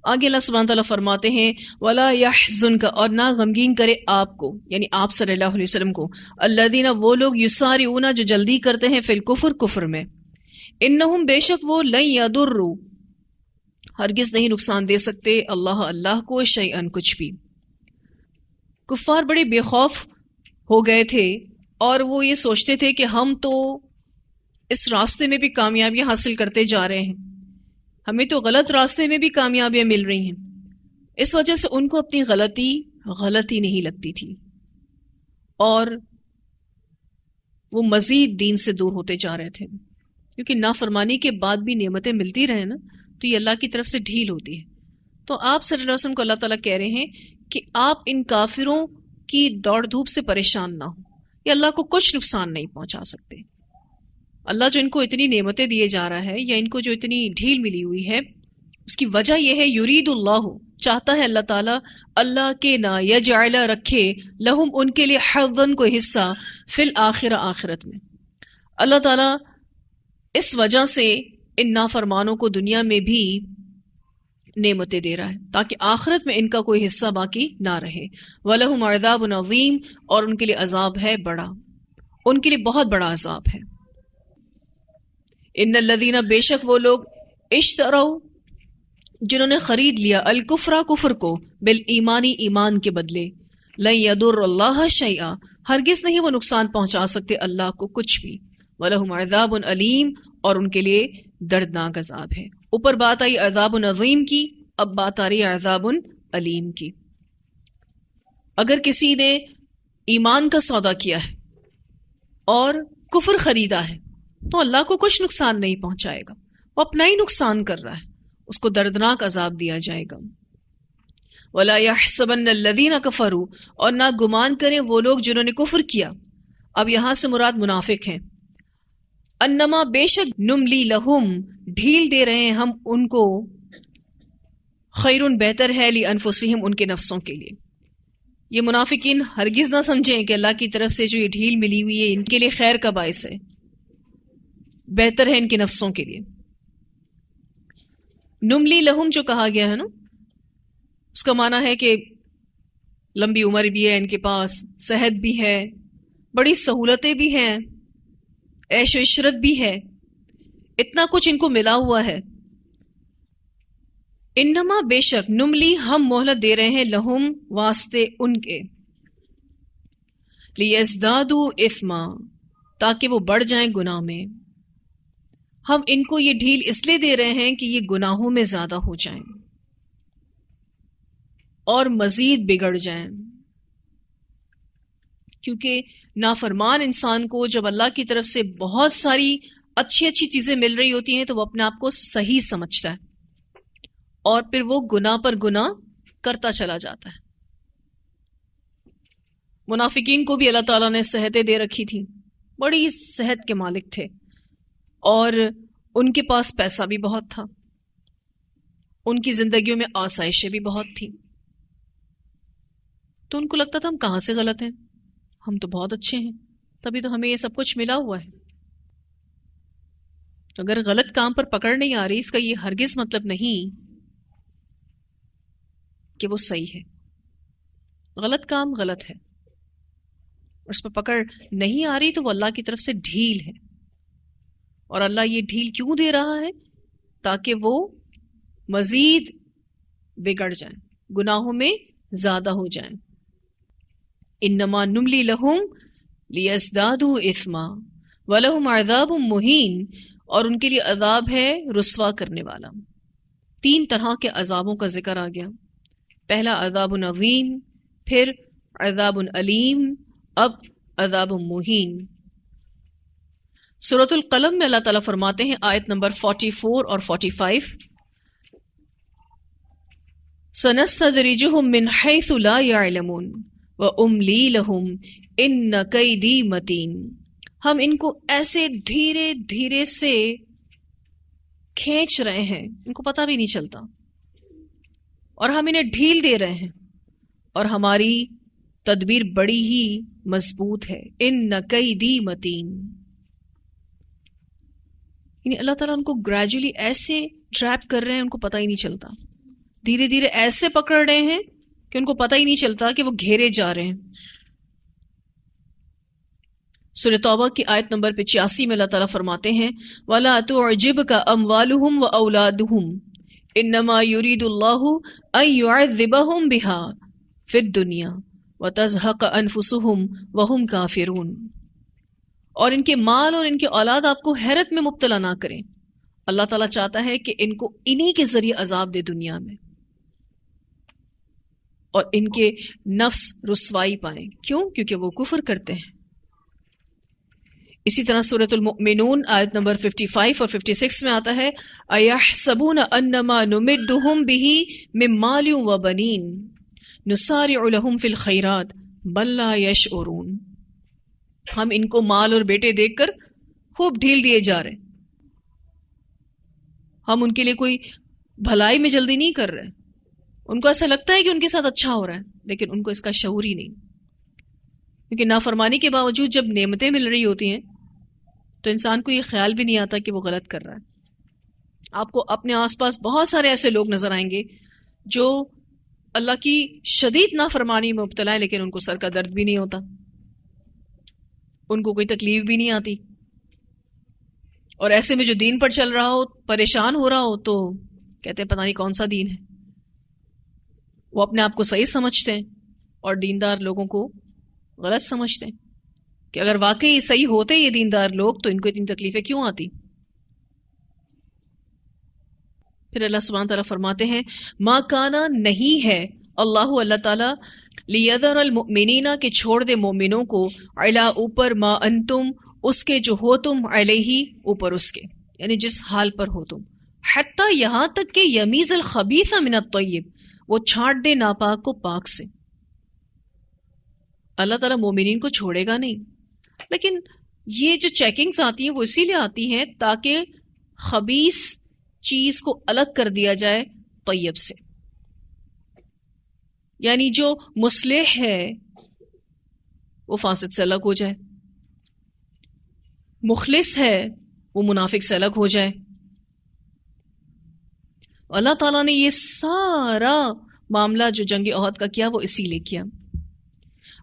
آگے اللہ سبحانہ تعالیٰ فرماتے ہیں وَلَا يَحْزُنْكَ، اور نہ غمگین کرے آپ کو، یعنی آپ صلی اللہ علیہ وسلم کو، الذین، وہ لوگ، یسارعون، جو جلدی کرتے ہیں، فی الکفر، کفر میں، انہم، بے شک وہ، لن یضروا، ہرگز نہیں نقصان دے سکتے، اللہ کو، شیئن، کچھ بھی۔ کفار بڑے بے خوف ہو گئے تھے اور وہ یہ سوچتے تھے کہ ہم تو اس راستے میں بھی کامیابیاں حاصل کرتے جا رہے ہیں، ہمیں تو غلط راستے میں بھی کامیابیاں مل رہی ہیں، اس وجہ سے ان کو اپنی غلطی نہیں لگتی تھی اور وہ مزید دین سے دور ہوتے جا رہے تھے، کیونکہ نافرمانی کے بعد بھی نعمتیں ملتی رہے نا تو یہ اللہ کی طرف سے ڈھیل ہوتی ہے۔ تو آپ صلی اللہ علیہ وسلم کو اللہ تعالیٰ کہہ رہے ہیں کہ آپ ان کافروں کی دوڑ دھوپ سے پریشان نہ ہوں، یہ اللہ کو کچھ نقصان نہیں پہنچا سکتے۔ اللہ جو ان کو اتنی نعمتیں دیے جا رہا ہے یا ان کو جو اتنی ڈھیل ملی ہوئی ہے، اس کی وجہ یہ ہے یرید اللہ، چاہتا ہے اللہ تعالیٰ، اللہ کے نہ یجعل، رکھے، لہم، ان کے لیے، حظاً، کوئی حصہ، فی الآخرہ، آخرت میں۔ اللہ تعالیٰ اس وجہ سے ان نافرمانوں کو دنیا میں بھی نعمتیں دے رہا ہے تاکہ آخرت میں ان کا کوئی حصہ باقی نہ رہے۔ وَلَهُمْ عَذَابٌ عَظِيمٌ، اور ان کے لیے عذاب ہے بڑا، ان کے لیے بہت بڑا عذاب ہے۔ ان الذین، بے شک وہ لوگ، اشتروا، جنہوں نے خرید لیا، الکفر، کفر کو، بالایمانی، ایمان کے بدلے، لن یضر اللہ شیئا، ہرگز نہیں وہ نقصان پہنچا سکتے اللہ کو کچھ بھی، وَلَهُمْ عَذَابٌ علیم، اور ان کے لیے دردناک عذاب ہے۔ اوپر بات آئی عذاب عظیم کی، اب بات آ رہی ہے عذاب علیم کی۔ اگر کسی نے ایمان کا سودا کیا ہے اور کفر خریدا ہے تو اللہ کو کچھ نقصان نہیں پہنچائے گا، وہ اپنا ہی نقصان کر رہا ہے، اس کو دردناک عذاب دیا جائے گا۔ وَلَا يَحْسَبَنَّ الَّذِينَ كَفَرُوا، اور نہ گمان کریں وہ لوگ جنہوں نے کفر کیا، اب یہاں سے مراد منافق ہیں، انما، بے شک، نملی لہم، ڈھیل دے رہے ہیں ہم ان کو، خیرن، بہتر ہے، لانفسہم، ان کے نفسوں کے لیے۔ یہ منافقین ہرگز نہ سمجھیں کہ اللہ کی طرف سے جو یہ ڈھیل ملی ہوئی ہے ان کے لیے خیر کا باعث ہے، بہتر ہے ان کے نفسوں کے لیے۔ نملی لہم جو کہا گیا ہے نا، اس کا معنی ہے کہ لمبی عمر بھی ہے ان کے پاس، صحت بھی ہے، بڑی سہولتیں بھی ہیں، عیش و عشرت بھی ہے، اتنا کچھ ان کو ملا ہوا ہے۔ انما، بے شک، نملی، ہم مہلت دے رہے ہیں، لہم، واسطے ان کے، لیزدادوا اثما، تاکہ وہ بڑھ جائیں گناہ میں۔ ہم ان کو یہ ڈھیل اس لیے دے رہے ہیں کہ یہ گناہوں میں زیادہ ہو جائیں اور مزید بگڑ جائیں، کیونکہ نافرمان انسان کو جب اللہ کی طرف سے بہت ساری اچھی چیزیں مل رہی ہوتی ہیں تو وہ اپنے آپ کو صحیح سمجھتا ہے اور پھر وہ گناہ پر گناہ کرتا چلا جاتا ہے۔ منافقین کو بھی اللہ تعالیٰ نے صحتیں دے رکھی تھی، بڑی صحت کے مالک تھے اور ان کے پاس پیسہ بھی بہت تھا، ان کی زندگیوں میں آسائشیں بھی بہت تھیں، تو ان کو لگتا تھا ہم کہاں سے غلط ہیں، ہم تو بہت اچھے ہیں، تبھی تو ہمیں یہ سب کچھ ملا ہوا ہے۔ تو اگر غلط کام پر پکڑ نہیں آ رہی، اس کا یہ ہرگز مطلب نہیں کہ وہ صحیح ہے۔ غلط کام غلط ہے اور اس پر پکڑ نہیں آ رہی تو وہ اللہ کی طرف سے ڈھیل ہے، اور اللہ یہ ڈھیل کیوں دے رہا ہے؟ تاکہ وہ مزید بگڑ جائیں، گناہوں میں زیادہ ہو جائیں۔ انما نملی لہم لیزدادوا اثما ولہم عذاب مہین، اور ان کے لیے عذاب ہے رسوا کرنے والا۔ تین طرح کے عذابوں کا ذکر آ گیا، پہلا عذاب عظیم، پھر عذاب علیم، اب عذاب مہین۔ سورۃ القلم میں اللہ تعالیٰ فرماتے ہیں، آیت نمبر 44 اور 45، سَنَسْتَدْرِجُهُم مِّنْ حَيْثُ لَا يَعْلَمُونَ وَأُمْلِي لَهُمْ إِنَّ كَيْدِي مَتِينٌ، ہم ان کو ایسے دھیرے دھیرے سے کھینچ رہے ہیں، ان کو پتہ بھی نہیں چلتا، اور ہم انہیں ڈھیل دے رہے ہیں، اور ہماری تدبیر بڑی ہی مضبوط ہے۔ إِنَّ كَيْدِي مَتِينٌ، یعنی اللہ تعالیٰ ان کو گریجولی ایسے ٹریپ کر رہے ہیں ان کو پتہ ہی نہیں چلتا۔ دھیرے دھیرے ایسے پکڑ رہے ہیں کہ ان کو پتہ ہی نہیں چلتا کہ وہ گھیرے جا رہے ہیں. سورہ توبہ کی آیت نمبر 85 میں اللہ تعالیٰ فرماتے ہیں وَلَا تُعْجِبْكَ أَمْوَالُهُمْ وَأَوْلَادُهُمْ إِنَّمَا يُرِيدُ اللَّهُ أَن يُعَذِّبَهُمْ بِهَا فِي الدُّنْيَا وَتَزْهَقَ أَنفُسُهُمْ وَهُمْ كَافِرُونَ. اور ان کے مال اور ان کی اولاد آپ کو حیرت میں مبتلا نہ کریں. اللہ تعالیٰ چاہتا ہے کہ ان کو انہی کے ذریعے عذاب دے دنیا میں اور ان کے نفس رسوائی پائیں. کیوں؟ کیونکہ وہ کفر کرتے ہیں. اسی طرح سورۃ المؤمنون آیت نمبر 55 اور 56 میں آتا ہے اَيَحْسَبُونَ أَنَّمَا نُمِدُّهُمْ بِهِ مِن مَّالٍ وَبَنِينَ نُسَارِعُ لَهُمْ فِي الْخَيْرَاتِ بَل لَّا يَشْعُرُونَ. ہم ان کو مال اور بیٹے دیکھ کر خوب ڈھیل دیے جا رہے ہیں. ہم ان کے لیے کوئی بھلائی میں جلدی نہیں کر رہے. ان کو ایسا لگتا ہے کہ ان کے ساتھ اچھا ہو رہا ہے لیکن ان کو اس کا شعور ہی نہیں. کیونکہ نافرمانی کے باوجود جب نعمتیں مل رہی ہوتی ہیں تو انسان کو یہ خیال بھی نہیں آتا کہ وہ غلط کر رہا ہے. آپ کو اپنے آس پاس بہت سارے ایسے لوگ نظر آئیں گے جو اللہ کی شدید نافرمانی میں مبتلا ہے لیکن ان کو سر کا درد بھی نہیں ہوتا, ان کو کوئی تکلیف بھی نہیں آتی. اور ایسے میں جو دین پر چل رہا ہو, پریشان ہو رہا ہو, تو کہتے ہیں پتہ نہیں کون سا دین ہے. وہ اپنے آپ کو صحیح سمجھتے ہیں اور دیندار لوگوں کو غلط سمجھتے ہیں کہ اگر واقعی صحیح ہوتے یہ دیندار لوگ تو ان کو اتنی تکلیفیں کیوں آتی. پھر اللہ سبحانہ تعالیٰ فرماتے ہیں ما کانا نہیں ہے اللہ تعالیٰ لیذر المؤمنین کہ چھوڑ دے مومنوں کو علی اوپر ما انتم اس کے جو ہو تم علیہ اوپر اس کے, یعنی جس حال پر ہو تم, حتی یہاں تک کہ یمیز الخبیث من الطیب وہ چھانٹ دے ناپاک کو پاک سے. اللہ تعالیٰ مومنین کو چھوڑے گا نہیں, لیکن یہ جو چیکنگز آتی ہیں وہ اسی لیے آتی ہیں تاکہ خبیث چیز کو الگ کر دیا جائے طیب سے. یعنی جو مصلح ہے وہ فاسد سے الگ ہو جائے, مخلص ہے وہ منافق سے الگ ہو جائے. اللہ تعالیٰ نے یہ سارا معاملہ جو جنگ احد کا کیا وہ اسی لیے کیا.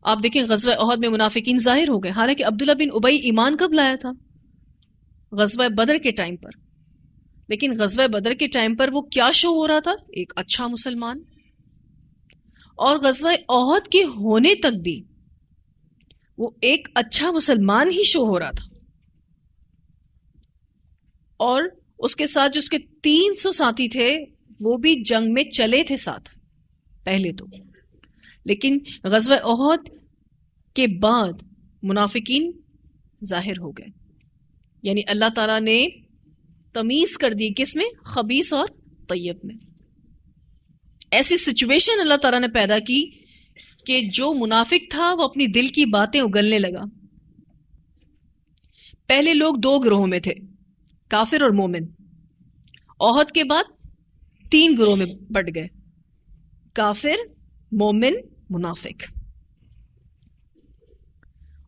آپ دیکھیں غزوہ احد میں منافقین ظاہر ہو گئے, حالانکہ عبداللہ بن ابی ایمان کب لایا تھا؟ غزوہ بدر کے ٹائم پر. لیکن غزوہ بدر کے ٹائم پر وہ کیا شو ہو رہا تھا؟ ایک اچھا مسلمان. اور غزوہ احد کے ہونے تک بھی وہ ایک اچھا مسلمان ہی شو ہو رہا تھا. اور اس کے ساتھ جو اس کے 300 ساتھی تھے وہ بھی جنگ میں چلے تھے ساتھ پہلے تو, لیکن غزوہ احد کے بعد منافقین ظاہر ہو گئے. یعنی اللہ تعالیٰ نے تمیز کر دی کس میں؟ خبیث اور طیب میں. ایسی سچویشن اللہ تعالیٰ نے پیدا کی کہ جو منافق تھا وہ اپنی دل کی باتیں اگلنے لگا. پہلے لوگ 2 گروہوں میں تھے, کافر اور مومن. احد کے بعد 3 گروہ میں بٹ گئے, کافر, مومن, منافق.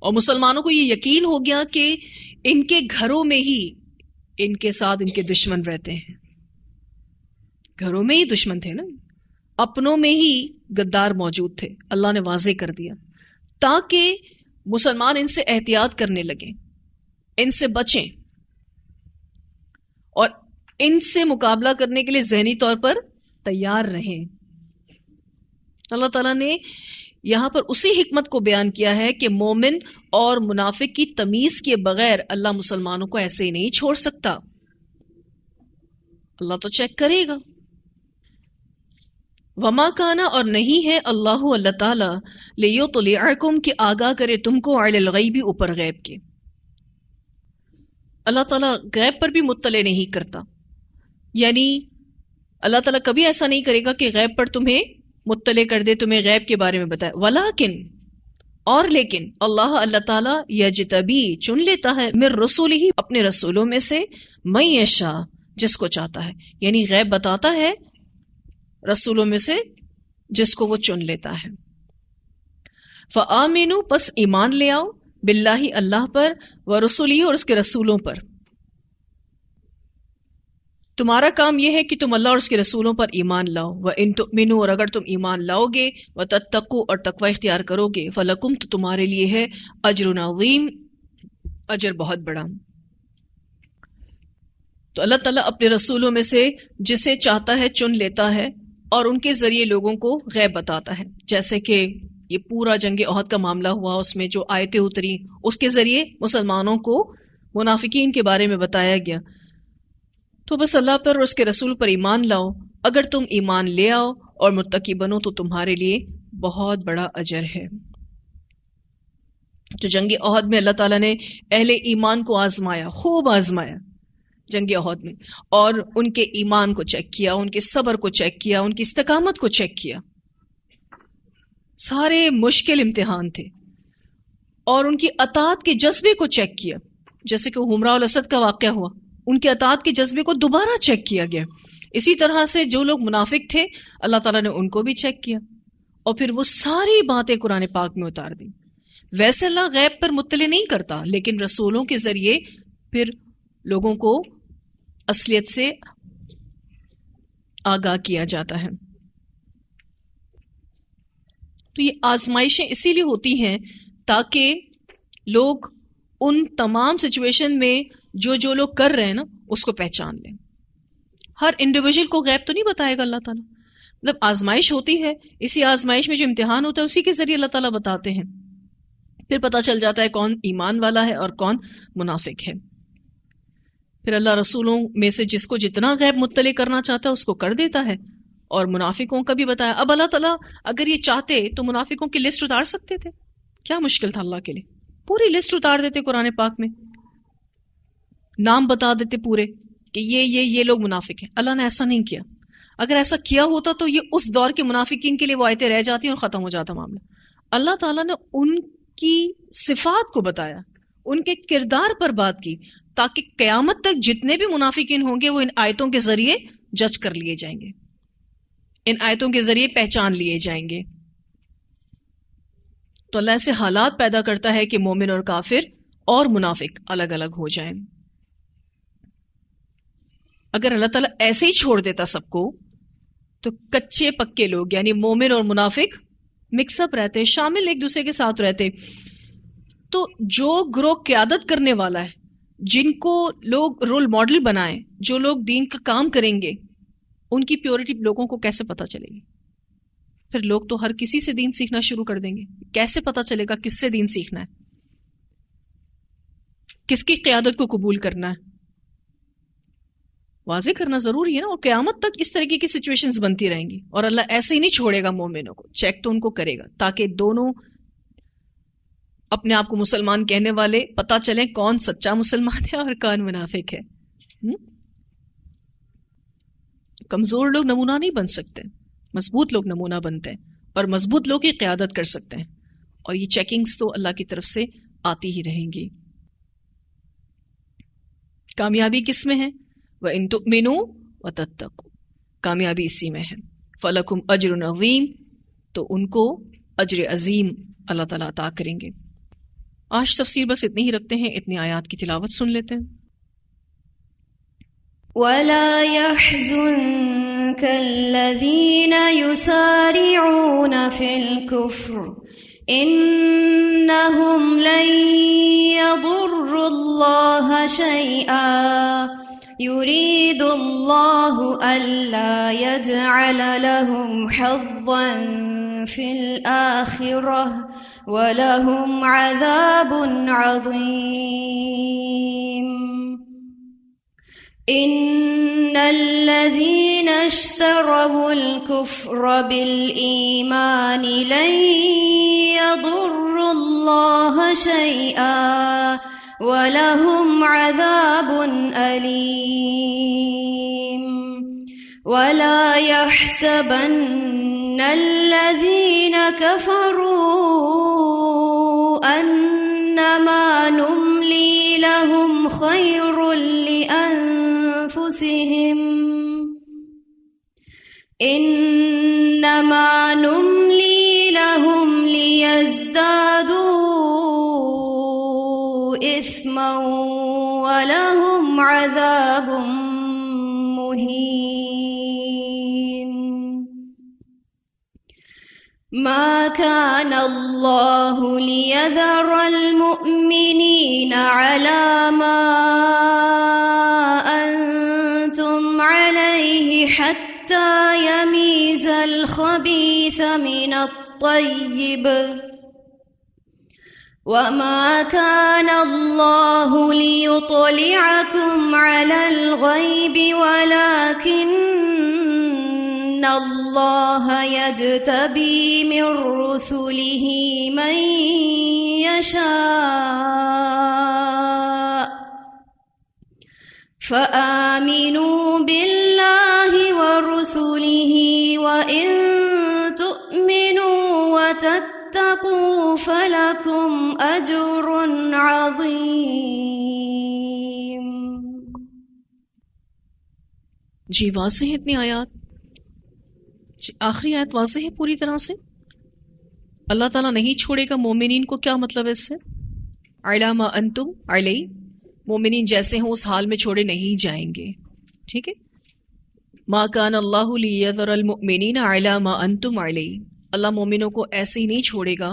اور مسلمانوں کو یہ یقین ہو گیا کہ ان کے گھروں میں ہی ان کے ساتھ ان کے دشمن رہتے ہیں. گھروں میں ہی دشمن تھے نا, اپنوں میں ہی غدار موجود تھے. اللہ نے واضح کر دیا تاکہ مسلمان ان سے احتیاط کرنے لگیں, ان سے بچیں اور ان سے مقابلہ کرنے کے لیے ذہنی طور پر تیار رہیں. اللہ تعالیٰ نے یہاں پر اسی حکمت کو بیان کیا ہے کہ مومن اور منافق کی تمیز کے بغیر اللہ مسلمانوں کو ایسے ہی نہیں چھوڑ سکتا. اللہ تو چیک کرے گا. وما کانا اور نہیں ہے اللہ تعالیٰ لیطلعکم کہ آگاہ کرے تم کو علی الغیب اوپر غیب کے. اللہ تعالیٰ غیب پر بھی مطلع نہیں کرتا. یعنی اللہ تعالیٰ کبھی ایسا نہیں کرے گا کہ غیب پر تمہیں مطلع کر دے, تمہیں غیب کے بارے میں بتائے. ولیکن اور لیکن اللہ تعالیٰ یجتبی چن لیتا ہے من رسولہ اپنے رسولوں میں سے من یشاء جس کو چاہتا ہے. یعنی غیب بتاتا ہے رسولوں میں سے جس کو وہ چن لیتا ہے. فآمنوا پس ایمان لے آؤ باللہ اللہ پر ورسولہ اور اس کے رسولوں پر. تمہارا کام یہ ہے کہ تم اللہ اور اس کے رسولوں پر ایمان لاؤ، وَإِن تُؤْمِنُوا، اور اگر تم ایمان لاؤ گے، وَتَتَّقُوا، اور تقوی اختیار کرو گے، فَلَكُمْ، تو تمہارے لیے ہے اجر عظیم، اجر بہت بڑا۔ تو اللہ تعالیٰ اپنے رسولوں میں سے جسے چاہتا ہے چن لیتا ہے اور ان کے ذریعے لوگوں کو غیب بتاتا ہے، جیسے کہ یہ پورا جنگ احد کا معاملہ ہوا، اس میں جو آیتیں اتری اس کے ذریعے مسلمانوں کو منافقین کے بارے میں بتایا گیا۔ تو بس اللہ پر اور اس کے رسول پر ایمان لاؤ، اگر تم ایمان لے آؤ اور متقی بنو تو تمہارے لیے بہت بڑا اجر ہے۔ تو جنگ احد میں اللہ تعالیٰ نے اہل ایمان کو آزمایا، خوب آزمایا جنگ احد میں، اور ان کے ایمان کو چیک کیا، ان کے صبر کو چیک کیا، ان کی استقامت کو چیک کیا۔ سارے مشکل امتحان تھے، اور ان کی اطاعت کے جذبے کو چیک کیا، جیسے کہ حمراء الاسد کا واقعہ ہوا، ان کے اطاعت کے جذبے کو دوبارہ چیک کیا گیا۔ اسی طرح سے جو لوگ منافق تھے اللہ تعالیٰ نے ان کو بھی چیک کیا، اور پھر وہ ساری باتیں قرآن پاک میں اتار دیں۔ ویسے اللہ غیب پر مطلع نہیں کرتا، لیکن رسولوں کے ذریعے پھر لوگوں کو اصلیت سے آگاہ کیا جاتا ہے۔ تو یہ آزمائشیں اسی لیے ہوتی ہیں تاکہ لوگ ان تمام سچویشن میں جو لوگ کر رہے ہیں نا اس کو پہچان لیں۔ ہر انڈیویجول کو غیب تو نہیں بتائے گا اللہ تعالیٰ، مطلب آزمائش ہوتی ہے، اسی آزمائش میں جو امتحان ہوتا ہے اسی کے ذریعے اللہ تعالیٰ بتاتے ہیں، پھر پتہ چل جاتا ہے کون ایمان والا ہے اور کون منافق ہے۔ پھر اللہ رسولوں میں سے جس کو جتنا غیب مطلع کرنا چاہتا ہے اس کو کر دیتا ہے، اور منافقوں کا بھی بتایا۔ اب اللہ تعالیٰ اگر یہ چاہتے تو منافقوں کی لسٹ اتار سکتے تھے، کیا مشکل تھا اللہ کے لیے؟ پوری لسٹ اتار دیتے قرآن پاک میں، نام بتا دیتے پورے کہ یہ لوگ منافق ہیں۔ اللہ نے ایسا نہیں کیا۔ اگر ایسا کیا ہوتا تو یہ اس دور کے منافقین کے لیے وہ آیتیں رہ جاتی اور ختم ہو جاتا معاملہ۔ اللہ تعالیٰ نے ان کی صفات کو بتایا، ان کے کردار پر بات کی، تاکہ قیامت تک جتنے بھی منافقین ہوں گے وہ ان آیتوں کے ذریعے جج کر لیے جائیں گے، ان آیتوں کے ذریعے پہچان لیے جائیں گے۔ تو اللہ ایسے حالات پیدا کرتا ہے کہ مومن اور کافر اور منافق الگ الگ ہو جائیں۔ اگر اللہ تعالیٰ ایسے ہی چھوڑ دیتا سب کو تو کچے پکے لوگ یعنی مومن اور منافق مکس اپ رہتے، شامل ایک دوسرے کے ساتھ رہتے۔ تو جو گروہ قیادت کرنے والا ہے، جن کو لوگ رول ماڈل بنائیں، جو لوگ دین کا کام کریں گے، ان کی پیورٹی لوگوں کو کیسے پتہ چلے گی؟ پھر لوگ تو ہر کسی سے دین سیکھنا شروع کر دیں گے۔ کیسے پتہ چلے گا کس سے دین سیکھنا ہے، کس کی قیادت کو قبول کرنا ہے؟ واضح کرنا ضروری ہے نا۔ اور قیامت تک اس طریقے کی سچویشنز بنتی رہیں گی، اور اللہ ایسے ہی نہیں چھوڑے گا مومنوں کو، چیک تو ان کو کرے گا، تاکہ دونوں اپنے آپ کو مسلمان کہنے والے پتہ چلیں کون سچا مسلمان ہے اور کون منافق ہے۔ کمزور لوگ نمونہ نہیں بن سکتے، مضبوط لوگ نمونہ بنتے ہیں، اور مضبوط لوگ ہی قیادت کر سکتے ہیں، اور یہ چیکنگز تو اللہ کی طرف سے آتی ہی رہیں گی۔ کامیابی کس میں ہے؟ وَإِن تُؤْمِنُوا وَتَتَّقُوا، کامیابی اسی میں ہے۔ فَلَكُمْ أَجْرٌ عَظِيمٌ، تو ان کو اجر عظیم اللہ تعالیٰ عطا کریں گے۔ آج تفسیر بس اتنی ہی رکھتے ہیں، اتنی آیات کی تلاوت سن لیتے ہیں۔ وَلَا يَحْزُنكَ الَّذِينَ يُسَارِعُونَ فِي الْكُفْرِ إِنَّهُمْ لَن يَضُرُّوا اللَّهَ شَيْئًا يُرِيدُ اللَّهُ أَلَّا يَجْعَلَ لَهُمْ حَظًّا فِي الْآخِرَةِ وَلَهُمْ عَذَابٌ عَظِيمٌ۔ إِنَّ الَّذِينَ اشْتَرَوُا الْكُفْرَ بِالْإِيمَانِ لَن يَضُرُّوا اللَّهَ شَيْئًا وَلَهُمْ عَذَابٌ أَلِيمٌ۔ وَلَا يَحْسَبَنَّ الَّذِينَ كَفَرُوا أَنَّمَا نُمْلِي لَهُمْ خَيْرٌ لِأَنفُسِهِمْ إِنَّمَا نُمْلِي لَهُمْ لِيَزْدَادُوا إِثْمًا وَلَهُمْ عَذَابٌ مهين ما كان الله ليذر المؤمنين على ما أنتم عليه حتى يميز الخبيث من الطيب وما كان الله ليطلعكم على الغيب ولكن الله يجتبي من رسله من يشاء فآمنوا بالله ورسله وإن تؤمنوا وتتقوا فلكم أجر عظيم. جی واضح اتنی آیات. آخری آیت واضح ہے پوری طرح سے. اللہ تعالیٰ نہیں چھوڑے گا مومنین کو. کیا مطلب ہے اس سے؟ علی ما انتم علی، مومنین جیسے ہیں اس حال میں چھوڑے نہیں جائیں گے. ٹھیک ہے. ما کان اللہ لیذر المؤمنین علی ما انتم علی، اللہ مومنوں کو ایسے ہی نہیں چھوڑے گا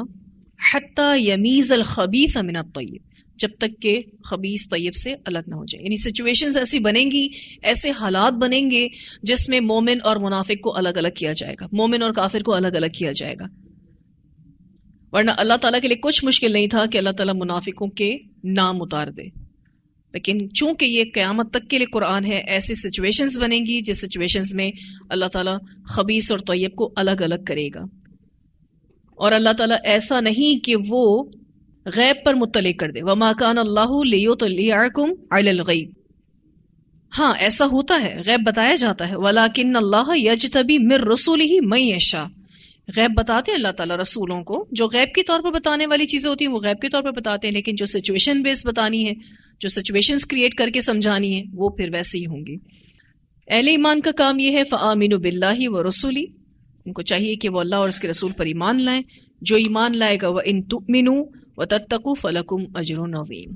حتی یمیز الخبیث من الطیب، جب تک کہ خبیث طیب سے الگ نہ ہو جائے. یعنی سچویشنز ایسی بنیں گی، ایسے حالات بنیں گے جس میں مومن اور منافق کو الگ الگ کیا جائے گا، مومن اور کافر کو الگ الگ کیا جائے گا. ورنہ اللہ تعالیٰ کے لیے کچھ مشکل نہیں تھا کہ اللہ تعالیٰ منافقوں کے نام اتار دے، لیکن چونکہ یہ قیامت تک کے لیے قرآن ہے، ایسی سچویشنز بنیں گی جس سچویشنز میں اللہ تعالیٰ خبیث اور طیب کو الگ الگ کرے گا. اور اللہ تعالیٰ ایسا نہیں کہ وہ غیب پر مطلع کر دے. وما کان اللہ لیطلعکم علی الغیب، ہاں ایسا ہوتا ہے، غیب بتایا جاتا ہے. ولکن اللہ یجتبی من رسولہ من یشاء، غیب بتاتے ہیں اللہ تعالیٰ رسولوں کو. جو غیب کے طور پر بتانے والی چیزیں ہوتی ہیں وہ غیب کے طور پر بتاتے ہیں، لیکن جو سچویشن بیس بتانی ہے، جو سچویشنز کریٹ کر کے سمجھانی ہے، وہ پھر ویسے ہی ہوں گی. اہل ایمان کا کام یہ ہے فآمنوا باللہ ورسولہ، ان کو چاہیے کہ وہ اللہ اور اس کے رسول پر ایمان لائیں. جو ایمان لائے گا وَإِن تُؤْمِنُوا وَتَتَّقُوا فَلَكُمْ أَجْرٌ عَظِيمٌ.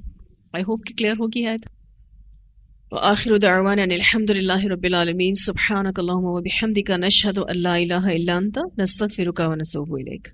آئی ہوپ کہ کلیئر ہوگی آیت. وآخر دعوانا ان الحمد للہ رب العالمین. سبحانک اللہم وبحمدک نشہد ان لا الہ الا انت نستغفرک ونتوب الیک.